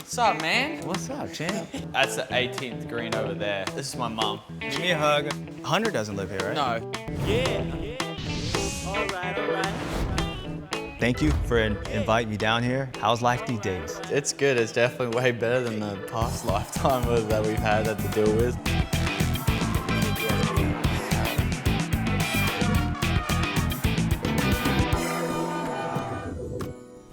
What's up, man? What's up, champ? That's the 18th green over there. This is my mom. Give me a hug. Hunter doesn't live here, right? No. Yeah. All right. Thank you for inviting me down here. How's life these days? It's good. It's definitely way better than the past lifetime that we've had to deal with.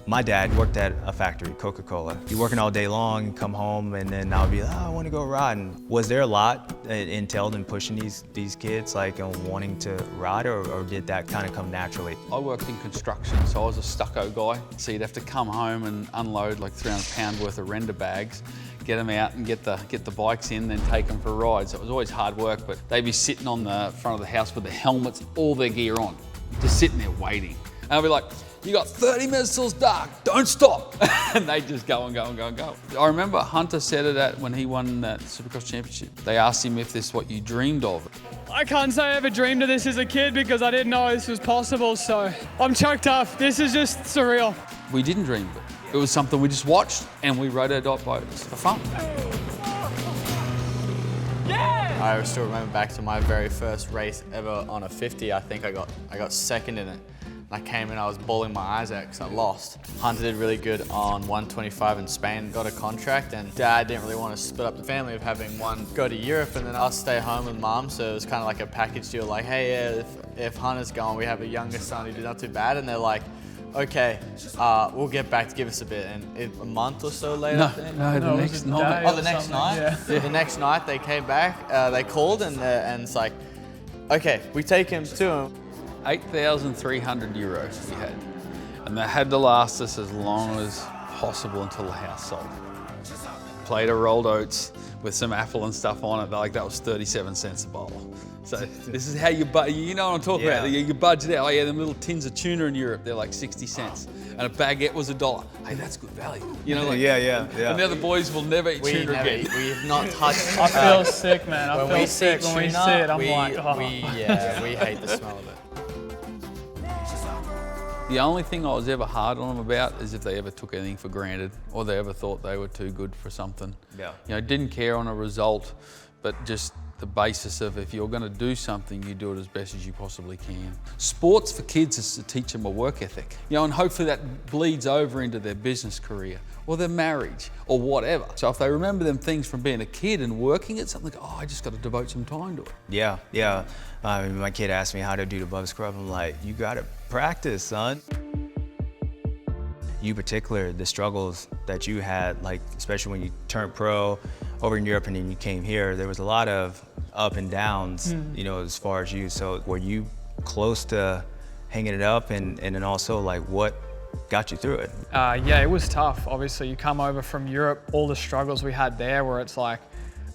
My dad worked at a factory, Coca-Cola. He'd working all day long, come home, and then I'll be like, oh, I want to go riding. Was there a lot entailed in pushing these kids, like, and wanting to ride, or did that kind of come naturally? I worked in construction, so I was a stucco guy. So you'd have to come home and unload like 300 pound worth of render bags, get them out and get the bikes in, then take them for rides. So it was always hard work, but they'd be sitting on the front of the house with their helmets, all their gear on, just sitting there waiting. And I'd be like, you got 30 minutes till it's dark, don't stop. And they just go and go and go and go. I remember Hunter said it when he won that Supercross Championship. They asked him if this is what you dreamed of. I can't say I ever dreamed of this as a kid because I didn't know this was possible, so I'm choked up. This is just surreal. We didn't dream of it. It was something we just watched and we rode our dirt bikes for fun. Yeah! I still remember back to my very first race ever on a 50. I think I got second in it. I came in, I was bawling my eyes out because I lost. Hunter did really good on 125 in Spain, got a contract, and Dad didn't really want to split up the family of having one go to Europe and then I'll stay home with Mom, so it was kind of like a package deal, like, hey, yeah, if Hunter's gone, we have a younger son who did not too bad, and they're like, okay, we'll get back to give us a bit, and a month or so later. No, the next night. Oh, the next night? Yeah. The next night they came back, they called and it's like, okay, we take him to him. 8,300 euros we had. And that had to last us as long as possible until the house sold. Plate of rolled oats with some apple and stuff on it, like that was 37 cents a bottle. So this is how you know what I'm talking about, you budget out. Oh yeah, them little tins of tuna in Europe, they're like 60 cents. And a baguette was $1. Hey, that's good value. You know, like, yeah. And the other boys will never eat tuna again. We have not touched. I feel sick, man. I feel sick when we see it. I'm we hate the smell of it. The only thing I was ever hard on them about is if they ever took anything for granted or they ever thought they were too good for something. Yeah. You know, didn't care on a result, but just the basis of if you're going to do something, you do it as best as you possibly can. Sports for kids is to teach them a work ethic, you know, and hopefully that bleeds over into their business career or their marriage or whatever. So if they remember them things from being a kid and working at something, oh, I just got to devote some time to it. Yeah. My kid asked me how to do the bub scrub. I'm like, you got to practice, son. You particular, the struggles that you had, like especially when you turned pro over in Europe and then you came here, there was a lot of up and downs, you know, as far as you. So were you close to hanging it up, and then also like what got you through it? Yeah, it was tough. Obviously, you come over from Europe, all the struggles we had there where it's like,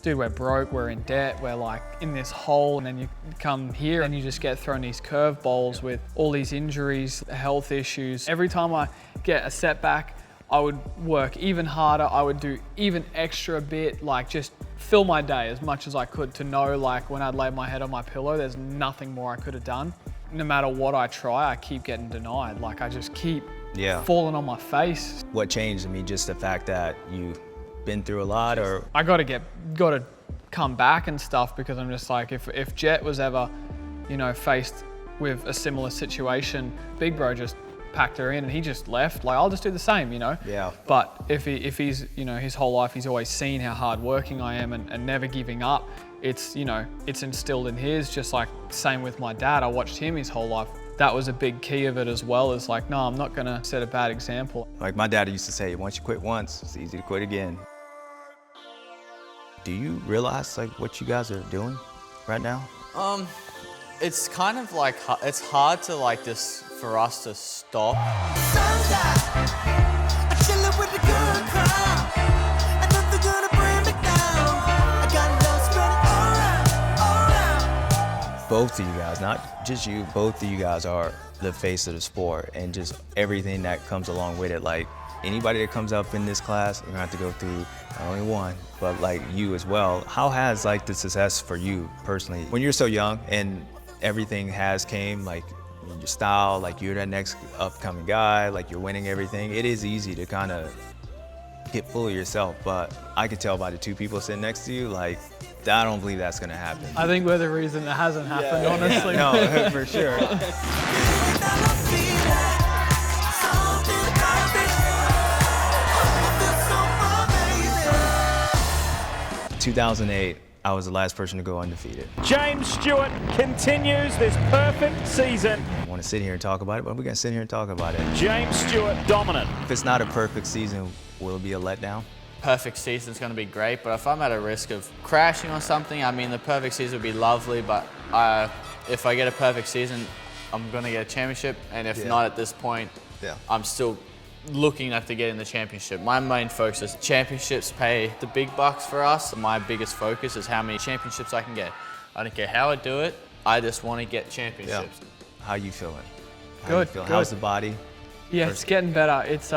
dude, we're broke, we're in debt, we're like in this hole, and then you come here and you just get thrown these curveballs with all these injuries, health issues. Every time I get a setback, I would work even harder. I would do even extra bit, like just fill my day as much as I could to know, like when I'd lay my head on my pillow, there's nothing more I could have done. No matter what I try, I keep getting denied. Like I just keep falling on my face. What changed? I mean, just the fact that you've been through a lot, or? I gotta come back and stuff, because I'm just like, if Jett was ever, you know, faced with a similar situation, Big Bro just packed her in and he just left. Like, I'll just do the same, you know? Yeah. But if he's, you know, his whole life, he's always seen how hardworking I am and never giving up. It's, you know, it's instilled in his, just like same with my dad. I watched him his whole life. That was a big key of it as well, is like, no, I'm not gonna set a bad example. Like my dad used to say, once you quit once, it's easy to quit again. Do you realize like what you guys are doing right now? It's kind of like, it's hard to like just for us to stop. Both of you guys, not just you, both of you guys are the face of the sport and just everything that comes along with it. Like anybody that comes up in this class, you're gonna have to go through not only one, but like you as well. How has like the success for you personally, when you're so young and everything has came, like your style, like you're that next upcoming guy, like you're winning everything, it is easy to kind of get full of yourself, but I could tell by the two people sitting next to you, like, I don't believe that's gonna happen. I think we're the reason it hasn't happened, honestly. No, for sure. 2008, I was the last person to go undefeated. James Stewart continues this perfect season. I want to sit here and talk about it, but we're going to sit here and talk about it. James Stewart dominant. If it's not a perfect season, will it be a letdown? Perfect season's going to be great, but if I'm at a risk of crashing or something, I mean, the perfect season would be lovely, but if I get a perfect season, I'm going to get a championship, and if not at this point, I'm still looking at to get in the championship. My main focus is championships pay the big bucks for us. My biggest focus is how many championships I can get. I don't care how I do it, I just want to get championships. How you feeling? Good. How's the body? Yeah, it's getting better. It's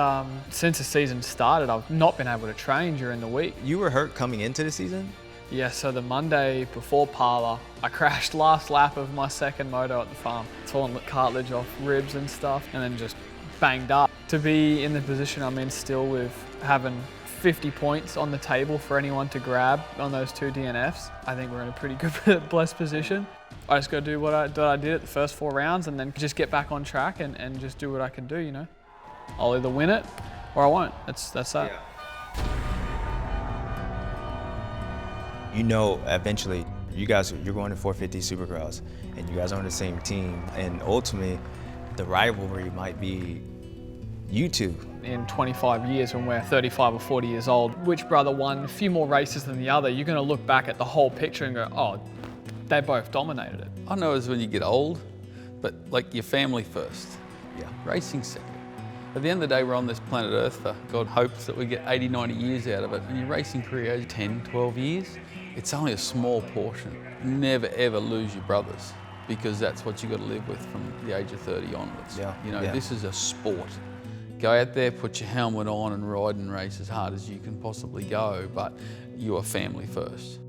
since the season started, I've not been able to train during the week. You were hurt coming into the season? Yeah, so the Monday before Parlour, I crashed last lap of my second moto at the farm. Torn the cartilage off ribs and stuff, and then just banged up. To be in the position I'm in still with having 50 points on the table for anyone to grab on those 2 DNFs, I think we're in a pretty good, blessed position. I just got to do what I did at the first 4 rounds and then just get back on track and just do what I can do, you know. I'll either win it or I won't. That's that. Yeah. You know, eventually, you're going to 450 Supercross, and you guys are on the same team, and ultimately, the rivalry might be you two. In 25 years, when we're 35 or 40 years old, which brother won a few more races than the other, you're going to look back at the whole picture and go, oh, they both dominated it. I know it's when you get old, but like your family first. Yeah. Racing second. At the end of the day, we're on this planet Earth for God hopes that we get 80, 90 years out of it. And your racing career is 10, 12 years. It's only a small portion. Never ever lose your brothers, because that's what you got to live with from the age of 30 onwards. Yeah. You know, this is a sport. Go out there, put your helmet on and ride and race as hard as you can possibly go, but you are family first.